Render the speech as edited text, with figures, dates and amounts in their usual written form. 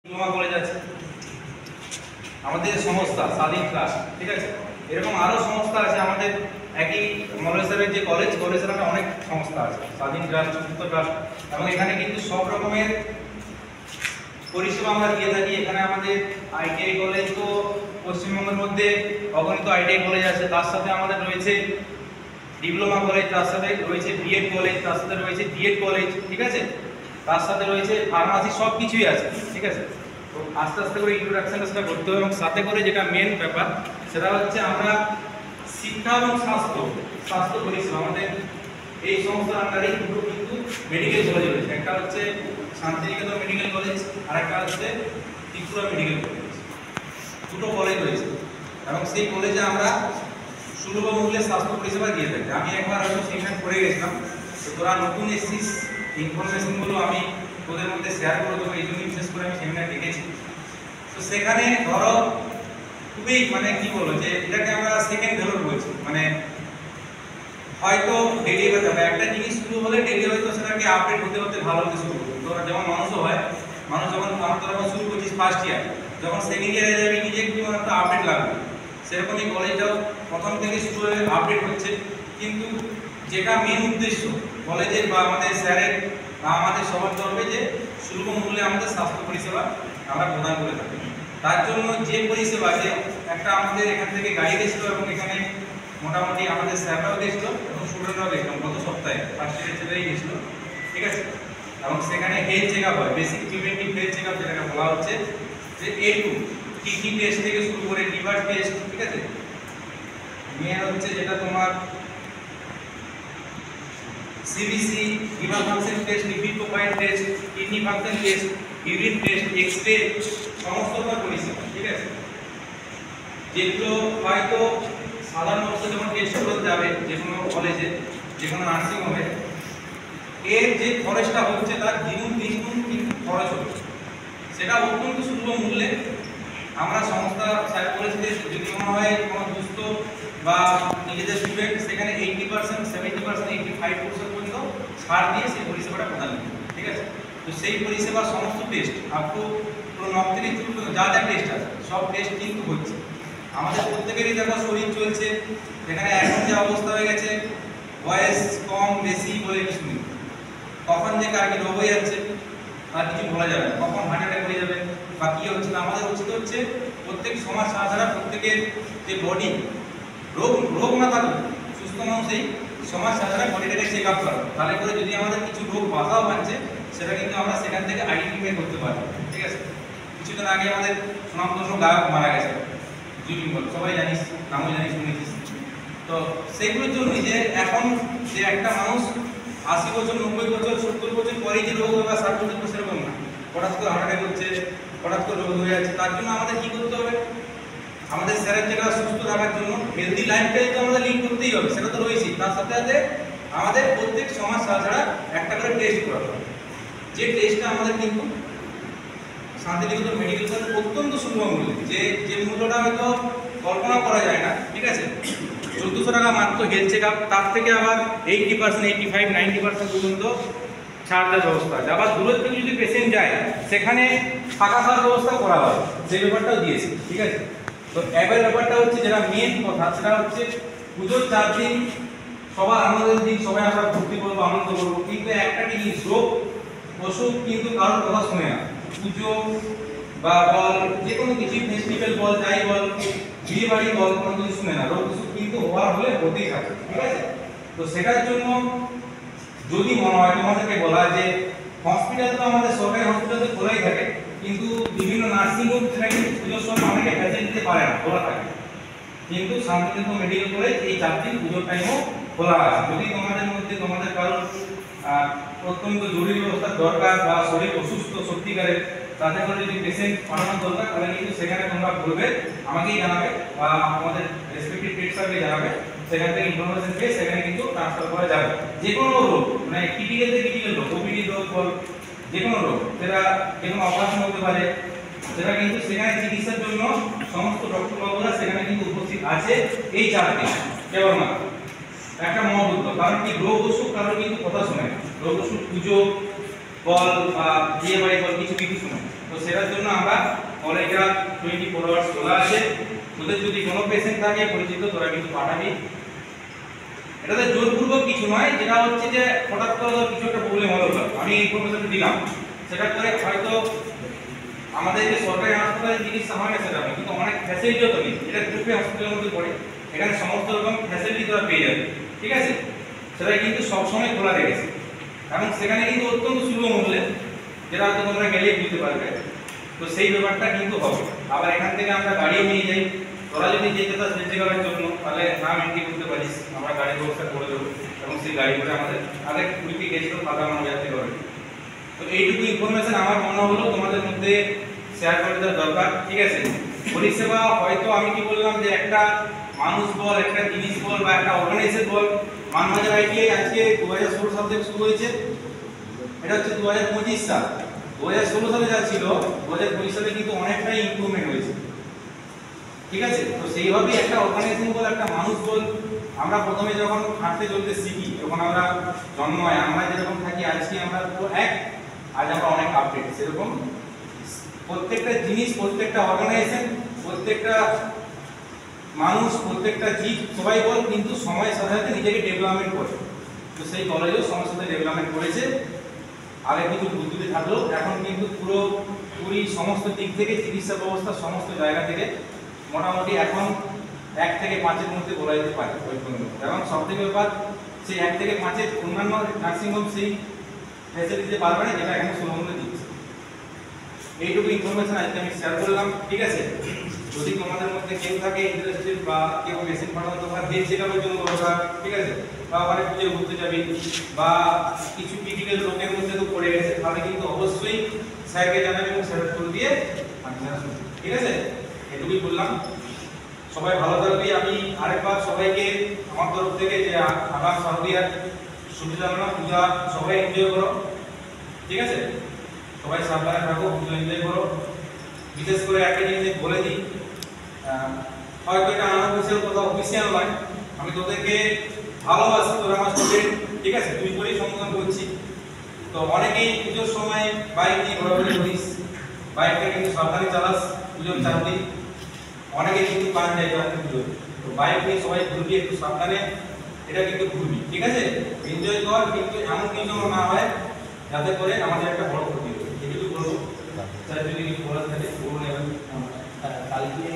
Diploma college আছে, আমাদের সংস্থা স্বাধীন ট্রাস্ট, ঠিক আছে। এরকম আরও সংস্থা আছে আমাদের একই মলেশ্বরের যে কলেজের অনেক সংস্থা আছে, স্বাধীন ট্রাস্ট, মুক্ত ট্রাস্ট, এবং এখানে কিন্তু সব রকমের পরিষেবা আমরা দিয়ে থাকি। এখানে আমাদের আইটিআই কলেজ তো পশ্চিমবঙ্গের মধ্যে অগণিত আইটিআই কলেজ আছে, তার সাথে আমাদের রয়েছে ডিপ্লোমা কলেজ, তার সাথে রয়েছে বিএড কলেজ, তার সাথে রয়েছে ডিএড কলেজ, ঠিক আছে, তার সাথে রয়েছে ফার্মাসি, সব কিছুই আছে, ঠিক আছে। তো আস্তে আস্তে করে ইন্ট্রোডাকশনটা সেটা করতে হবে, এবং সাথে করে যেটা মেন ব্যাপার সেটা হচ্ছে আমরা শিক্ষা এবং স্বাস্থ্য পরিষেবা আমাদের এই সংস্থার আন্ডারে দুটো কিন্তু মেডিকেল কলেজ রয়েছে। একটা হচ্ছে শান্তিনিকেতন মেডিকেল কলেজ আর একটা হচ্ছে ত্রিপুরা মেডিকেল কলেজ, দুটো কলেজ রয়েছে, এবং সেই কলেজে আমরা সুলভ মূল্যে স্বাস্থ্য পরিষেবা দিয়ে থাকি। আমি একবার হয়তো সেখানে পড়ে গেছিলাম, তো তোরা নতুন এসেছিস, ইনফরমেশনগুলো আমি তোদের মধ্যে শেয়ার করে দেবো, এই জন্য বিশেষ করে আমি সেমিনার ডেকেছি। তো সেখানে ধরো খুবই কি বলবো, যে এটাকে আমরা সেকেন্ড ভ্যালুর বলছি, হয়তো ডেলি হতে হবে একটা জিনিস শুরু হলে ডেলি হয়তো সেটাকে আপডেট হতে হতে ভালো হতে শুরু করবে। তো যেমন মানুষও হয়, মানুষ যখন যখন শুরু করছিস ফার্স্ট ইয়ার, যখন সেকেন্ড ইয়ারে যাবি নিজে একটু একটা আপডেট লাগবে, সেরকমই কলেজটাও প্রথম থেকে শুরু হয়ে আপডেট হচ্ছে। কিন্তু যেটা মেন উদ্দেশ্য কলেজের বা আমাদের স্যারের বা আমাদের সবার তরফে, যে সুলভ মূল্যে আমাদের স্বাস্থ্য পরিষেবা আমরা প্রদান করে থাকি। তার জন্য যে পরিষেবা, যে একটা আমাদের এখান থেকে গাড়ি গেছিলো, এবং এখানে মোটামুটি আমাদের স্যাররাও গেছিলো এবং স্টুডেন্টরাও গেছিলাম গত সপ্তাহে, ফার্স্ট ইয়ারের ছেলেরাই গেছিলো, ঠিক আছে। এবং সেখানে হেলথ চেক আপ হয়, basic preventive health check up যেটাকে বলা হচ্ছে, যে A2 কিডনি টেস্ট থেকে শুরু করে লিভার টেস্ট, ঠিক আছে। মেন হচ্ছে যেটা তোমার CBC, liver function test, lipid profile test, kidney function test, urine test, x-ray, সমস্তটা পরিষেবা, ঠিক আছে। যেগুলো হয়তো সাধারণ অবস্থা যখন টেস্ট করতে যাবে যে কোনো কলেজে, যে কোনো নার্সিং হোমে, এর যে খরচটা হচ্ছে তার দ্বিগুণ তিনগুণ কিন্তু খরচ হচ্ছে, সেটা অত্যন্ত সুলভ মূল্যে আমরা সংস্থা স্যার বলেছি যে যদি মনে হয় কোনো দুস্থ বা নিজেদের স্টুডেন্ট, সেখানে 80%, 70%, 85% পর্যন্ত ছাড় দিয়ে সেই পরিষেবাটা প্রদান করবে, ঠিক আছে। তো সেই পরিষেবার সমস্ত টেস্ট আপ টু পুরো 9 থেকে 10 পর্যন্ত যা যা টেস্ট আছে সব টেস্ট কিন্তু হচ্ছে। আমাদের প্রত্যেকেরই দেখো শরীর চলছে, এখানে এখন যে অবস্থা হয়ে গেছে, বয়স কম বেশি বলে কিছু নেই, কখন যে কার কি রোগ হয়ে যাচ্ছে আর কিছু বলা যাবে না, কখন হার্ট অ্যাটাক হয়ে যাবে বা কী হচ্ছে না। আমাদের উচিত হচ্ছে প্রত্যেক সমাজ ছাড়া প্রত্যেকের যে বডি রোগ না থাকুক, সুস্থ মানুষই সমাজ ছাড়া বডিটাকে চেক আপ করা, তাহলে করে যদি আমাদের কিছু রোগ বাধাও বাড়ছে সেটা কিন্তু আমরা সেখান থেকে আইডেন্টিফাই করতে পারি, ঠিক আছে। কিছুদিন আগে আমাদের সুনামধন্য গায়ক মারা গেছে, জুবিন বল, সবাই জানিস, নামও জানিস, শুনেছিস। তো সেইগুলোর জন্যই যে এখন যে একটা মানুষ 80 বছর, 90 বছর, 70 বছর পরে যে রোগ হবে, 60 বছর সেরকম না, হঠাৎ করে হার্ট অ্যাটাক হচ্ছে, হঠাৎ করে রোগ হয়ে যাচ্ছে। তার জন্য আমাদের কী করতে হবে, আমাদের স্যারের যেটা সুস্থ থাকার জন্য হেলদি লাইফস্টাইল তো আমাদের লিড করতেই হবে, সেটা তো রয়েছে। তার সাথে সাথে আমাদের প্রত্যেক সমাজ ছাড়া একটা করে টেস্ট করা হবে, যে টেস্টটা আমাদের কিন্তু শান্তিনিকেতন মেডিকেল কলেজ অত্যন্ত সুলভ মূল্যে, যে মূল্যটা হয়তো কল্পনা করা যায় না, ঠিক আছে। 1400 টাকা মাত্র হেলথ চেক আপ, তার থেকে আবার 80%, 85, 90% পর্যন্ত ছাড় দেওয়ার ব্যবস্থা আছে। আবার দূরের থেকে যদি পেশেন্ট যায় সেখানে থাকা খাওয়ার ব্যবস্থা করা হয়, সেই ব্যাপারটাও দিয়েছে, ঠিক আছে। তো এবার ব্যাপারটা হচ্ছে যেটা মেন কথা, সেটা হচ্ছে পুজোর 4 দিন সবার আনন্দের দিন, সবাই আমরা ভর্তি করবো, আনন্দ করবো, কিন্তু একটা জিনিস, রোগ অসুখ কিন্তু কারোর কথা শুনে না। পুজো বা বল, যে কোনো কিছু ফেস্টিভ্যাল বল, যাই বল, বিয়ে বাড়ি বল, কোনো কিছু শুনে না, রোগ অসুখ কিন্তু হওয়ার হলে হতেই থাকে, ঠিক আছে। তো সেটার জন্য যদি মনে হয় তোমাদেরকে বলা যে হসপিটাল তো আমাদের সরকারি হসপিটাল তো খোলাই থাকে, কিন্তু বিভিন্ন নার্সিংহোম সেটা কিন্তু পুজোর সময় অনেকে ফ্যাসিলিটি দিতে পারে না, খোলা থাকে। কিন্তু শান্তিনিকেতন মেডিকেল কলেজ এই 4 দিন পুজোর টাইমও খোলা আছে। যদি তোমাদের মধ্যে তোমাদের কারোর অত্যন্ত জরুরি ব্যবস্থার দরকার বা শরীর অসুস্থ সত্যিকারের, তাতে করে যদি পেশেন্ট পাঠানোর দরকার, তাহলে কিন্তু সেখানে তোমরা বলবে, আমাকেই জানাবে বা আমাদের রেসপেক্টিভ হেড স্যারকে জানাবে, সেখান থেকে ইনফরমেশন পেয়ে সেখানে কিন্তু ট্রান্সফার করা যাবে। যে কোনো রোগ, ক্রিটিক্যাল থেকে ক্রিটিক্যাল রোগ, ওপিডি রোগ বল, যে কোনো রোগ, সেটা যে কোনো অপারেশন হতে পারে, সেটা কিন্তু সেখানে চিকিৎসার জন্য সমস্ত ডক্টর বাবুরা সেখানে কিন্তু উপস্থিত আছে এই 4 দিন কেবলমাত্র। একটা মহবুদ্ধ, কারণ কি রোগ অসুখ কারণ কিন্তু কথা শোনে না, রোগ অসুখ পুজো বল বা বিয়ে বাড়ি বল কিছু শোনে। তো সেটার জন্য আমরা কলেজটা 24 আওয়ার্স খোলা আছে। তোদের যদি কোনো পেশেন্ট থাকে পরিচিত তোরা কিন্তু পাঠাবি। এটাতে জোরপূর্বক কিছু নয়, যেটা হচ্ছে যে হঠাৎ করে কিছু একটা প্রবলেম হলো, আমি ইনফরমেশন দিলাম, সেটা করে হয়তো আমাদের যে সরকারি হাসপাতালে চিকিৎসা হয় না সেটা নয়, কিন্তু অনেক ফ্যাসিলিটিও তো নেই। এটা গ্রুপে হসপিটালের মধ্যে পড়ে, এখানে সমস্ত রকম ফ্যাসিলিটি তোরা পেয়ে যাবে, ঠিক আছে। সেটা কিন্তু সবসময় খোলা রেখেছে এবং সেখানে কিন্তু অত্যন্ত সুলভ মূল্যে, যেটা হয়তো তোমরা গেলেই বুঝতে পারবে। তো সেই ব্যাপারটা কিন্তু হবে। আবার এখান থেকে আমরা গাড়িও নিয়ে যাই, তোরা যদি যেতে চাস মেডিকেলের জন্য তাহলে নাম এন্ট্রি করতে পারিস, আমরা গাড়ির ব্যবস্থা করে দেবো এবং সেই গাড়ি করে আমাদের আগে কুড়িটি গেছিল ফাঁকা মানা যাতে করে। তো এইটুকু ইনফরমেশন আমার মনে হলো তোমাদের মধ্যে শেয়ার করে দেওয়া দরকার, ঠিক আছে। পরিষেবা হয়তো আমি কি বললাম যে একটা মানুষ বল, একটা জিনিস বল বা একটা অর্গানাইজেশন বল, মানবাজার আইটিআই আজকে 2016 সাল থেকে শুরু হয়েছে, এটা হচ্ছে 2025 সাল। 2016 সালে যা ছিল 2025 সালে কিন্তু অনেকটাই ইমপ্রুভমেন্ট হয়েছে, ঠিক আছে। তো সেইভাবে একটা অর্গানাইজেশন বল, একটা মানুষ বল, আমরা প্রথমে যখন হাঁটতে চলতে শিখি যখন আমরা জন্ম হয়, আমরা যেরকম থাকি আজকে আমরা পুরো এক, আজ আমরা অনেক আপডেট। সেরকম প্রত্যেকটা জিনিস, প্রত্যেকটা অর্গানাইজেশন, প্রত্যেকটা মানুষ, প্রত্যেকটা জীব সবাই বল কিন্তু সময়ের সাথে সাথে নিজেকে ডেভেলপমেন্ট করে। তো সেই কলেজেও সময়ের সাথে ডেভেলপমেন্ট করেছে। আগে কিছু বুদ্ধি থাকলো, এখন কিন্তু পুরোপুরি সমস্ত দিক থেকে চিকিৎসা ব্যবস্থা সমস্ত জায়গা থেকে মোটামুটি এখন 1 থেকে 5-এর মধ্যে বলা যেতে পারে। এবং সব থেকে ব্যাপার সেই 1 থেকে 5-এর অন্যান্য নার্সিংহোম সেই ফ্যাসিলিটি দিতে পারবে না, যেটা এখন সুলভমূল্যে দিচ্ছে। এইটুকু ইনফরমেশন আজকে আমি শেয়ার করলাম, ঠিক আছে। যদি তোমাদের মধ্যে কেউ থাকে ইন্টারেস্টেড বা কেউ মেশিন পাঠানো তোমরা দেশ চেকআপের জন্য দরকার, ঠিক আছে, বা বাড়ি পুজো ঘুরতে যাবি বা কিছু ক্রিটিক্যাল রোগের মধ্যে তো পড়ে গেছে, তাহলে কিন্তু অবশ্যই স্যারকে জানাবে এবং স্যার করে দিয়ে, ঠিক আছে। এটুকুই বললাম, সবাই ভালো থাকবি। আমি আরেকবার সবাইকে আমার তরফ থেকে যে আগাম শারদীয়ার শুভেচ্ছা জানালাম। পূজা সবাই এনজয় করো, ঠিক আছে। সবাই সাবধানে থাকো, পুজো এনজয় করো। বিশেষ করে একটা জিনিস বলে দিই, হয়তো এটা আনঅফিসিয়াল কথা, অফিসিয়াল নয়, আমি তোদেরকে ভালোবাসি, তোরা আমার স্টুডেন্ট, ঠিক আছে, তুই করেই সম্বোধন করছি। তো অনেকেই পুজোর সময় বাইক নিয়ে ঘোরাঘুরি করিস, বাইকটা কিন্তু সাবধানে চালাস পুজোর 4 দিন। অনেকে কিন্তু কান যায় পুজো, তো বাইক নিয়ে সবাই ঘুরবি একটু সাবধানে, এটা কিন্তু ঘুরবি, ঠিক আছে। এনজয় কর, কিন্তু এমন কিছু না হয় যাতে করে আমাদের একটা বড় ক্ষতি হয়। এটুকু বলবো। স্যার যদি কিছু বলার থাকে বলুন। এবং কালকে